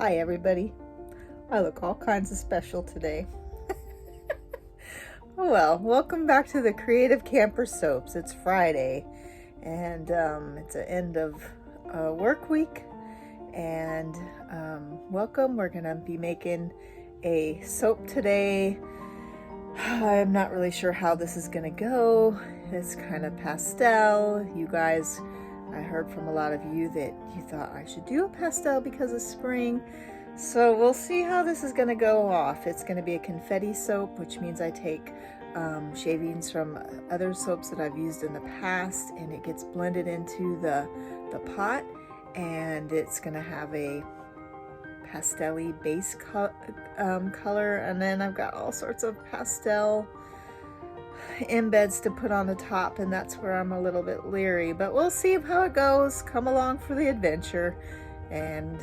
Hi everybody. I look all kinds of special today. Well, welcome back to the Creative Camper Soaps. It's Friday and it's the end of work week, and welcome. We're gonna be making a soap today. I'm not really sure how this is gonna go. It's kind of pastel. You guys, I heard from a lot of you that you thought I should do a pastel because of spring. So we'll see how this is gonna go off. It's gonna be a confetti soap, which means I take shavings from other soaps that I've used in the past, and it gets blended into the pot, and it's gonna have a pastel-y base color, and then I've got all sorts of pastel embeds to put on the top, and that's where I'm a little bit leery, but we'll see how it goes. Come along for the adventure, and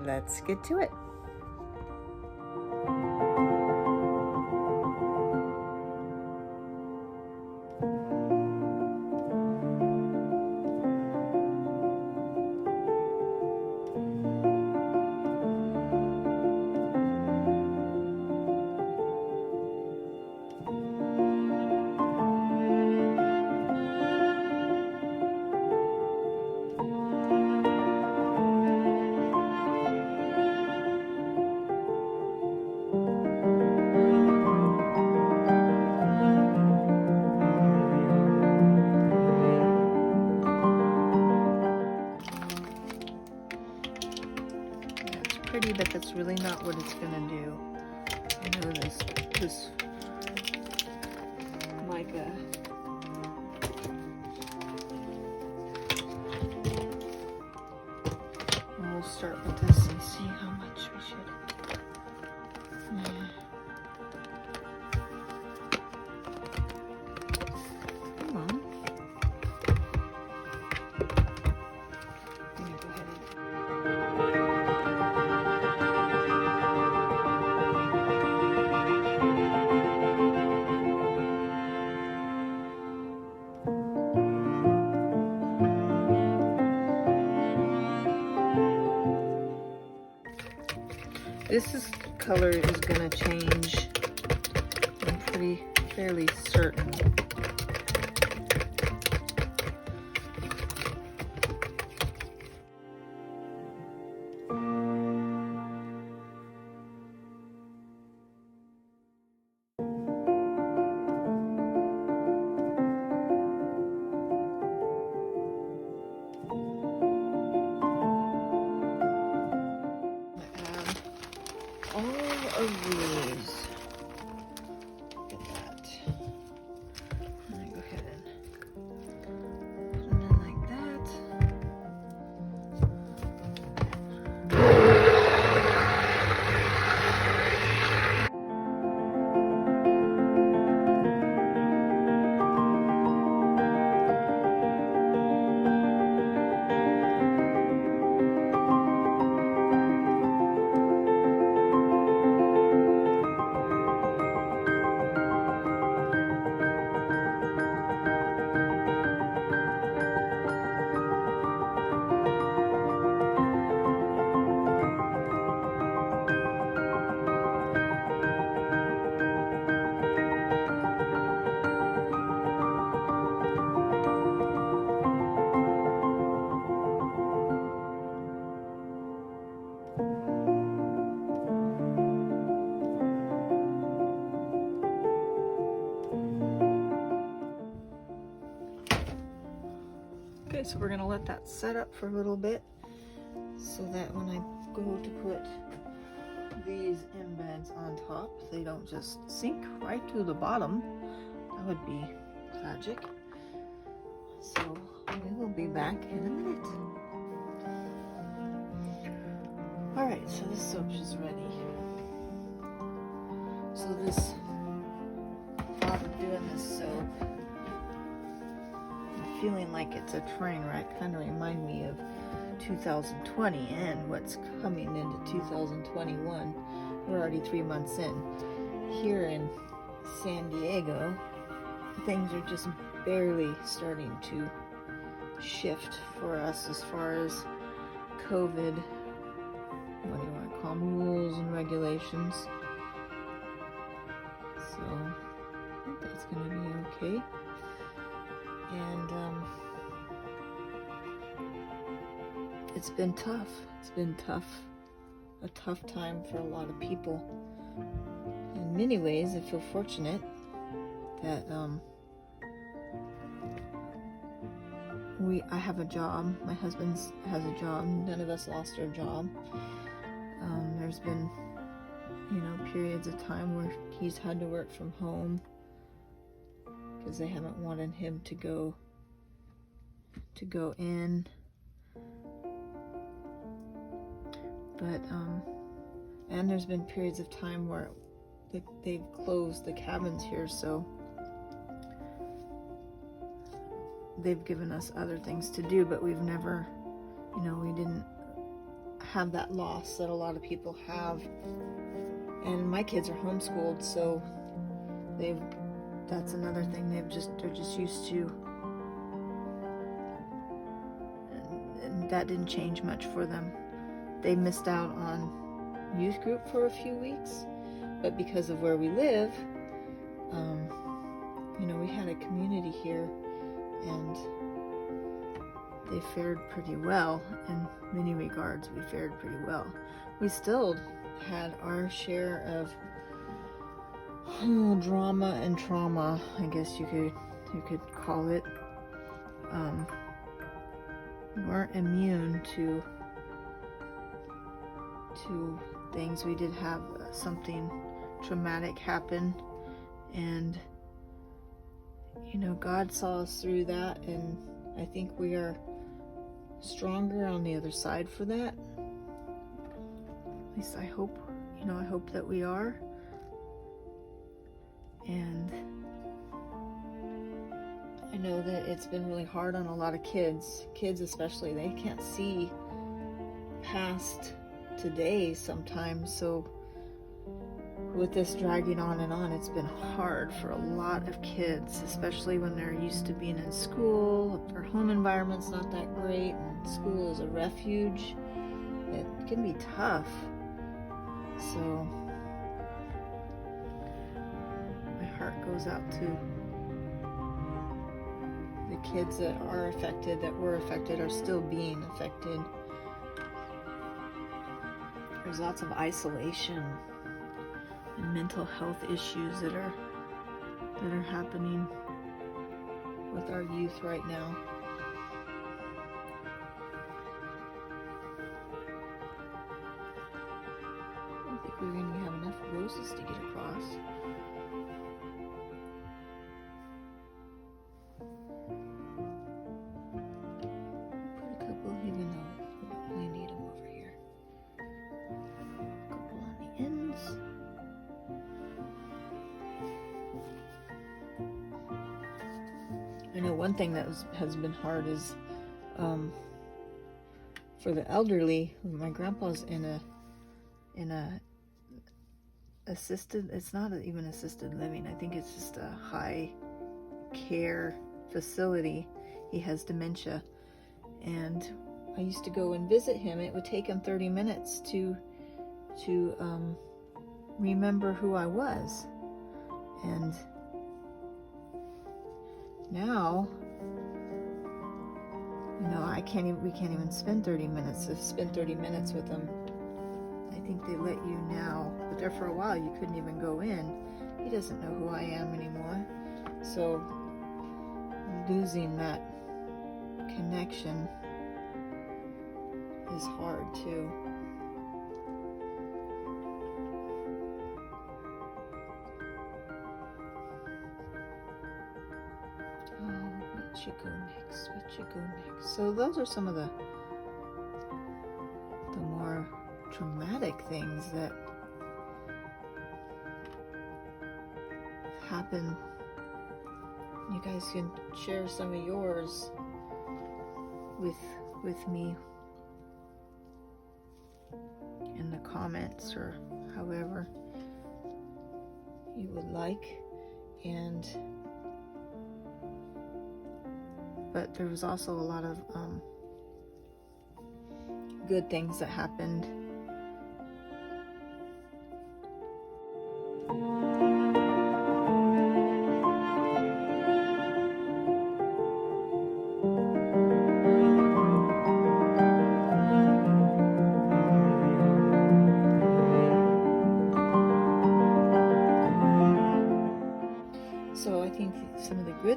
let's get to it. Pretty, but that's really not what it's gonna do. I know this mica. And we'll start with this and see how much we should. Come on. I'm gonna go ahead and this color is going to change. I'm fairly certain. Of these. Look at that. I'm gonna go ahead and put them in like that. Okay, so we're gonna let that set up for a little bit so that when I go to put these embeds on top, they don't just sink right to the bottom. That would be tragic. So we will be back in a minute. All right, so this soap is ready. So this thought of doing this soap, feeling like it's a train wreck, kind of remind me of 2020 and what's coming into 2021. We're already 3 months in. Here in San Diego, things are just barely starting to shift for us as far as COVID what do you want to call them, rules and regulations. So I think that's going to be okay. And it's been tough. It's been tough. A tough time for a lot of people. In many ways, I feel fortunate that I have a job. My husband has a job. None of us lost our job. There's been, periods of time where he's had to work from home because they haven't wanted him to go in. But and there's been periods of time where they've closed the cabins here, so they've given us other things to do, but we've never, we didn't have that loss that a lot of people have. And my kids are homeschooled, so that's another thing. They're just used to, and that didn't change much for them. They missed out on youth group for a few weeks, but because of where we live, we had a community here, and they fared pretty well. In many regards, we fared pretty well. We still had our share of drama and trauma, I guess you could call it. We weren't immune to things. We did have something traumatic happen, and God saw us through that, and I think we are stronger on the other side for that. At least I hope, I hope that we are. And I know that it's been really hard on a lot of kids especially. They can't see past today sometimes, so with this dragging on and on, it's been hard for a lot of kids, especially when they're used to being in school. Their home environment's not that great, and school is a refuge. It can be tough. So my heart goes out to the kids that are affected, that were affected, are still being affected. There's lots of isolation and mental health issues that are happening with our youth right now. I don't think we're going to have enough roses to get across. Put a couple, even though we don't really need them over here. A couple on the ends. I know one thing that has been hard is for the elderly. My grandpa's in a assisted, it's not even assisted living. I think it's just a high care facility. He has dementia, and I used to go and visit him. It would take him 30 minutes to remember who I was. And now, we can't even spend 30 minutes. To spend 30 minutes with him, I think they let you now, but there for a while you couldn't even go in. He doesn't know who I am anymore. So losing that connection is hard too. What should go next? So those are some of the more traumatic things that happen. You guys can share some of yours with me in the comments or however you would like. And but there was also a lot of good things that happened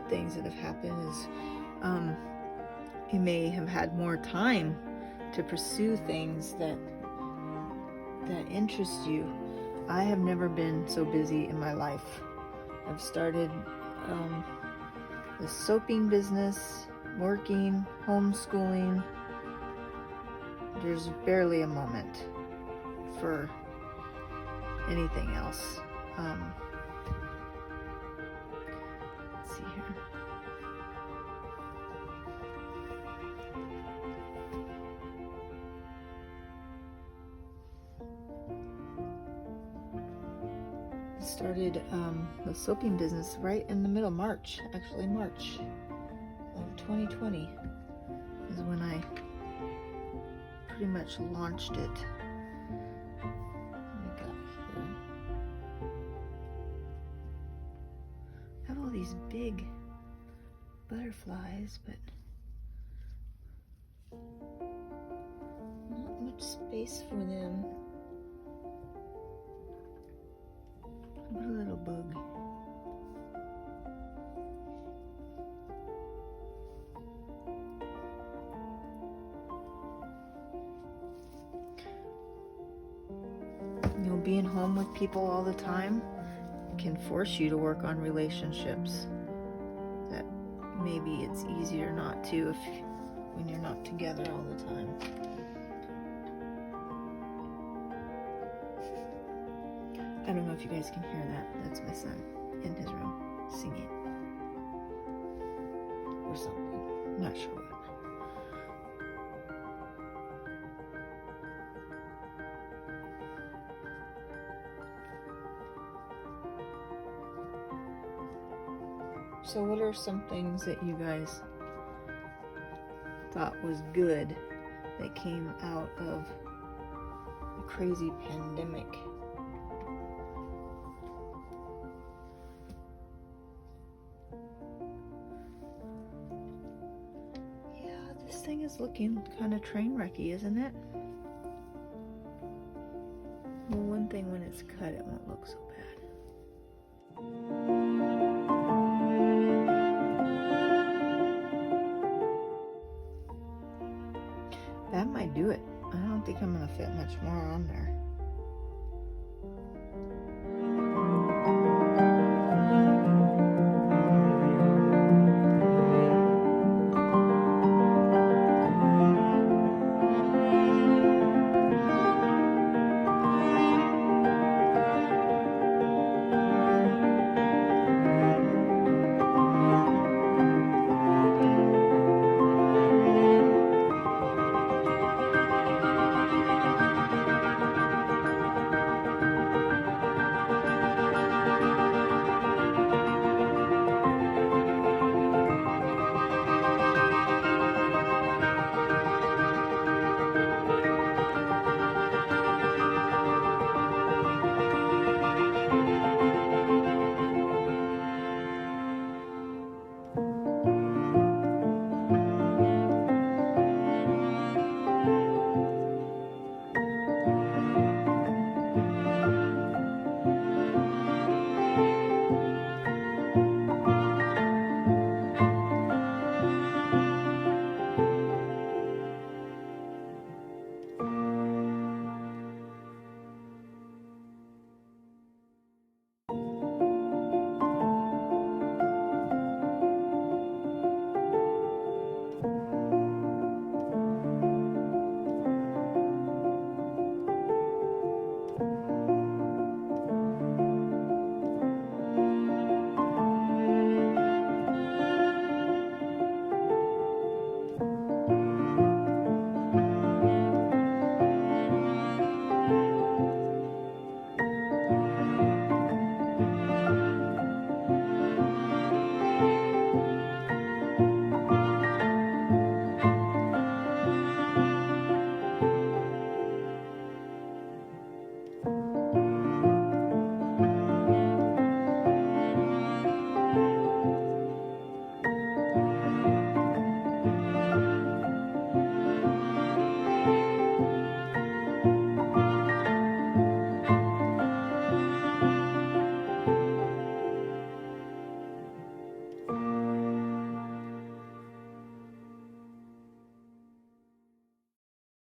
good things that have happened is you may have had more time to pursue things that interest you. I have never been so busy in my life. I've started the soaping business, working, homeschooling. There's barely a moment for anything else. Let's see here. Started the soaping business right in the middle, March of 2020 is when I pretty much launched it. What we got here? I have all these big butterflies, but not much space for them. What a little bug. You know, being home with people all the time can force you to work on relationships that maybe it's easier not to when you're not together all the time. I don't know if you guys can hear that. That's my son in his room singing or something. I'm not sure what. So what are some things that you guys thought was good that came out of the crazy pandemic? This thing is looking kind of train wrecky, isn't it? Well, one thing, when it's cut, it won't look so bad. That might do it. I don't think I'm gonna fit much more on there.